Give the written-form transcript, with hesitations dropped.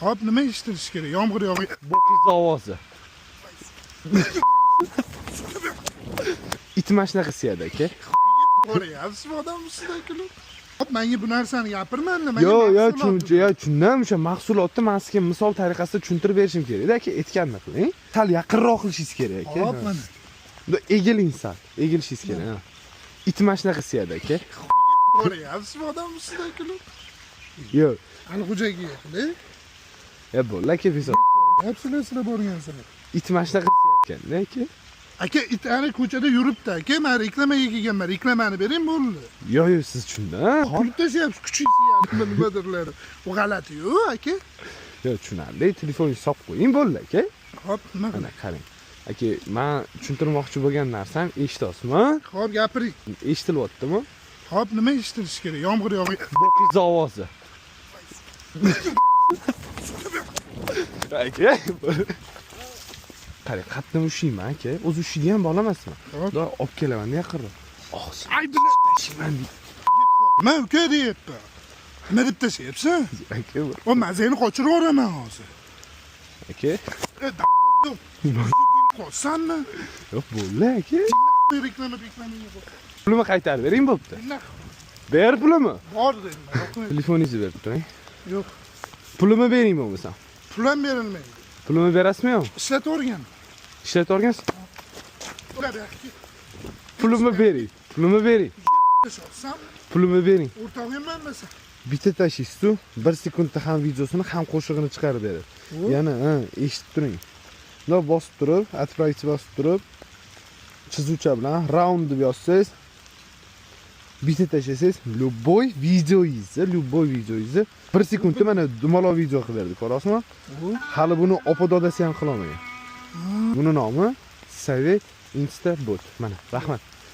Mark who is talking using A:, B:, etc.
A: Hop, nima eshitilishi kerak? Yomg'ir yog'ib.
B: Boqiz ovozi. It mana shunaqa siyadi aka.
A: Ko'ryapsizmi odam ustidan kulib? Hop, menga bu narsani gapirmanglar.
B: Tushundim. O'sha mahsulotni men sizga misol tariqasida tushuntirib berishim kerak-da aka, aytganini qiling. Sal yaqinroq qilishingiz kerak aka.
A: Hop, mana.
B: Egiling sal, egilishingiz kerak. It mana shunaqa siyadi aka.
A: Ko'ryapsizmi odam ustidan kulib?
B: Yo'q.
A: Hali xo'jaga yaqin.
B: Bo'ldi aka, biz.
A: Hepsini borgansizlar.
B: It mana shunaqa siyayotganda aka.
A: Aka, it ana ko'chada yuribdi aka. Men reklamaga kelganman. Reklamani bering bo'ldi.
B: Yo'q, siz tushundingiz.
A: Qolib tashyapsiz, kuchingizni nimadirlar. Bu g'alati-yu, aka.
B: Yo'q, tushunarli. Telefoningizni solib qo'ying bo'ldi aka.
A: Hop, nima
B: mana qarang. Aka, men tushuntirmoqchi bo'lgan narsam eshitasizmi?
A: Hop, gapiring.
B: Eshitilyaptimi?
A: Hop, nima eshitilishi kerak? Yomg'ir yog'ib.
B: Boqiz ovozi. Aka. Qarang, qatnab ushlayman aka. O'zi ushlaydigan bola emasman. Xudo olib kelaman yaqinroq.
A: Ay, bilan
B: tashiyman.
A: Men uka deyapman. Nima deb tashyapsan?
B: Aka,
A: o mazani qochirib yuboraman hozir.
B: Aka.
A: Qolsanmi?
B: Yo'q, bo'ldi aka.
A: Reklama.
B: Pulni qaytarib bering bo'pti. Ber pulimi?
A: Bor dedim.
B: Telefoningizni berib turing.
A: Yo'q.
B: Pulimi bering bo'lmasa.
A: Pul ham berilmaydi.
B: Pulimi berasizmi yo'q?
A: Ishlatib o'rgan.
B: Ishlatib o'rgansiz? Pulimi bering. Pulimi bering. Pulimi bering.
A: O'rtog'imman mesela.
B: Bitta tashiysiz-ku, 1 sekundda ham videosini, ham qo'shig'ini chiqarib beradi. Yana, eshitib turing. Buni bosib turib, отправить bosib turib, chizuvcha bilan round deb yozsangiz, bitta tashlasangiz, любой videoingizni 1 sekundda mana dumaloq video qilib berdi, ko'rasizmi? Hali buni opa-dodasi ham qila olmagan. Buni nomi Sovet Instabot. Mana, rahmat.